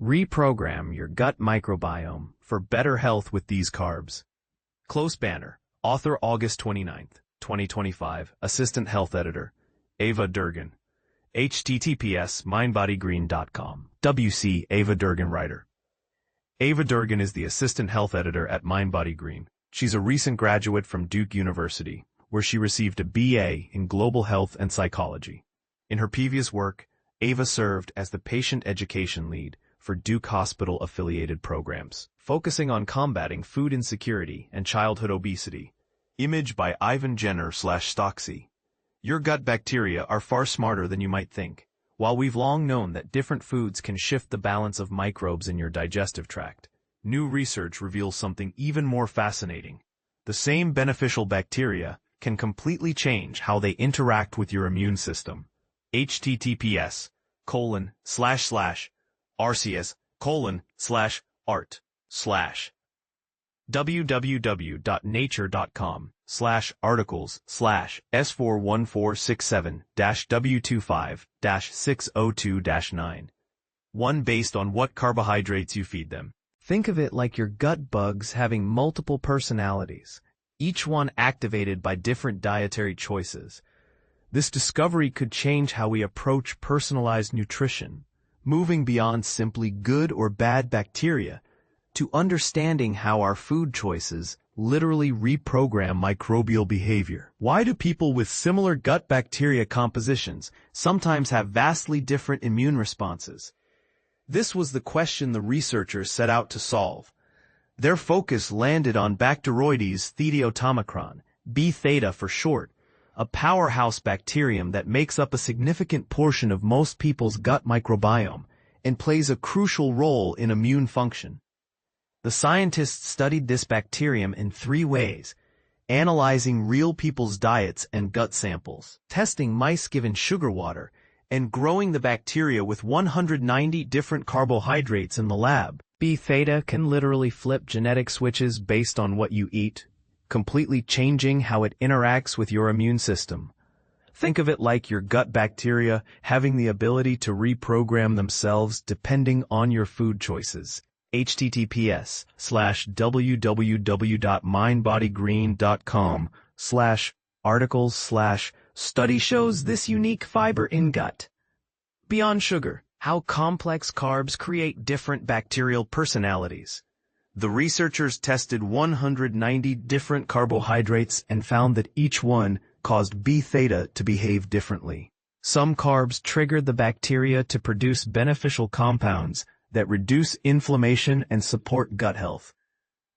Reprogram your gut microbiome for better health with these carbs. Close banner. Author August 29, 2025. Assistant Health Editor Ava Durgan. https mindbodygreen.com. WC Ava Durgan Writer. Ava Durgan is the Assistant Health Editor at MindBodyGreen. She's a recent graduate from Duke University, where she received a BA in Global Health and Psychology. In her previous work, Ava served as the Patient Education Lead for Duke Hospital-affiliated programs, focusing on combating food insecurity and childhood obesity. Image by Ivan Jenner/Stocksy. Your gut bacteria are far smarter than you might think. While we've long known that different foods can shift the balance of microbes in your digestive tract, new research reveals something even more fascinating. The same beneficial bacteria can completely change how they interact with your immune system. https://www.nature.com/articles/s41467-W25-602-9. 1. Based on what carbohydrates you feed them. Think of it like your gut bugs having multiple personalities, each one activated by different dietary choices. This discovery could change how we approach personalized nutrition, moving beyond simply good or bad bacteria to understanding how our food choices literally reprogram microbial behavior. Why do people with similar gut bacteria compositions sometimes have vastly different immune responses? This was the question the researchers set out to solve. Their focus landed on Bacteroides thetaeotomicron, B theta for short, a powerhouse bacterium that makes up a significant portion of most people's gut microbiome and plays a crucial role in immune function. The scientists studied this bacterium in 3 ways: analyzing real people's diets and gut samples, testing mice given sugar water, and growing the bacteria with 190 different carbohydrates in the lab. B theta can literally flip genetic switches based on what you eat, completely changing how it interacts with your immune system. Think of it like your gut bacteria having the ability to reprogram themselves depending on your food choices. https://www.mindbodygreen.com/articles/study shows this unique fiber in gut. Beyond sugar, how complex carbs create different bacterial personalities. The researchers tested 190 different carbohydrates and found that each one caused B theta to behave differently. Some carbs triggered the bacteria to produce beneficial compounds that reduce inflammation and support gut health.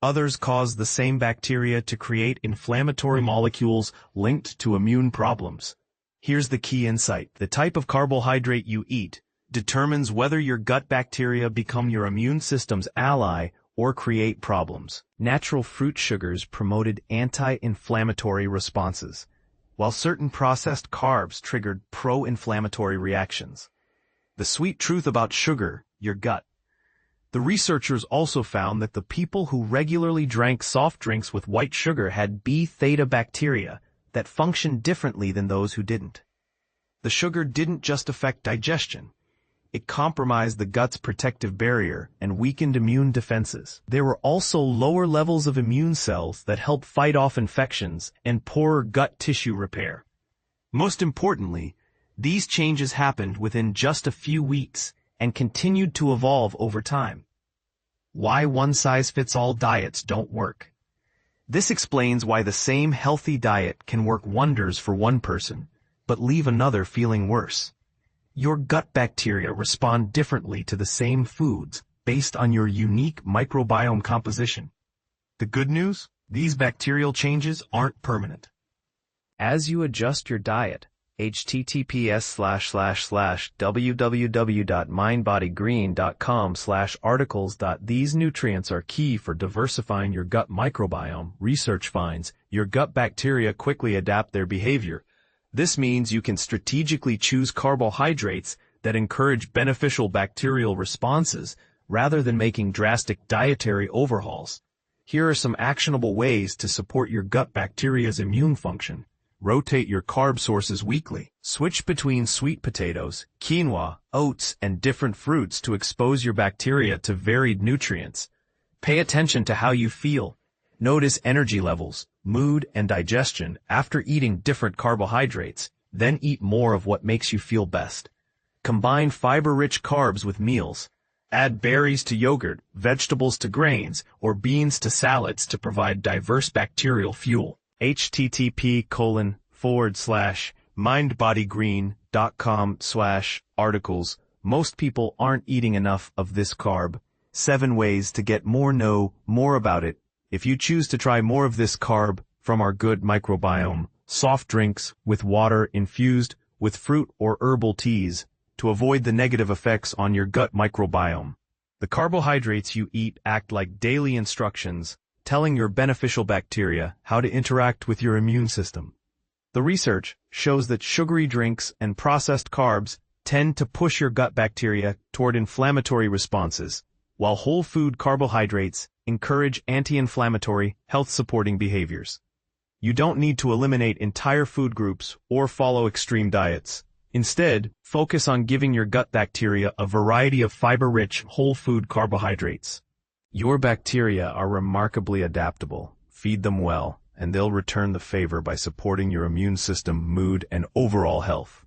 Others caused the same bacteria to create inflammatory molecules linked to immune problems. Here's the key insight. The type of carbohydrate you eat determines whether your gut bacteria become your immune system's ally or create problems. Natural fruit sugars promoted anti-inflammatory responses, while certain processed carbs triggered pro-inflammatory reactions. The sweet truth about sugar, your gut. The researchers also found that the people who regularly drank soft drinks with white sugar had B theta bacteria that functioned differently than those who didn't. The sugar didn't just affect digestion. It compromised the gut's protective barrier and weakened immune defenses. There were also lower levels of immune cells that help fight off infections and poorer gut tissue repair. Most importantly, these changes happened within just a few weeks and continued to evolve over time. Why one-size-fits-all diets don't work. This explains why the same healthy diet can work wonders for one person, but leave another feeling worse. Your gut bacteria respond differently to the same foods based on your unique microbiome composition. The good news? These bacterial changes aren't permanent. As you adjust your diet, https://www.mindbodygreen.com/articles. These nutrients are key for diversifying your gut microbiome. Research finds your gut bacteria quickly adapt their behavior. This means you can strategically choose carbohydrates that encourage beneficial bacterial responses rather than making drastic dietary overhauls. Here are some actionable ways to support your gut bacteria's immune function. Rotate your carb sources weekly. Switch between sweet potatoes, quinoa, oats, and different fruits to expose your bacteria to varied nutrients. Pay attention to how you feel. Notice energy levels, mood, and digestion after eating different carbohydrates, then eat more of what makes you feel best. Combine fiber-rich carbs with meals. Add berries to yogurt, vegetables to grains, or beans to salads to provide diverse bacterial fuel. http://mindbodygreen.com/articles. Most people aren't eating enough of this carb. 7 ways to get more. Know more about it. If you choose to try more of this carb from our good microbiome, soft drinks with water infused with fruit or herbal teas to avoid the negative effects on your gut microbiome. The carbohydrates you eat act like daily instructions, telling your beneficial bacteria how to interact with your immune system. The research shows that sugary drinks and processed carbs tend to push your gut bacteria toward inflammatory responses, while whole food carbohydrates encourage anti-inflammatory, health-supporting behaviors. You don't need to eliminate entire food groups or follow extreme diets. Instead, focus on giving your gut bacteria a variety of fiber-rich, whole food carbohydrates. Your bacteria are remarkably adaptable. Feed them well, and they'll return the favor by supporting your immune system, mood, and overall health.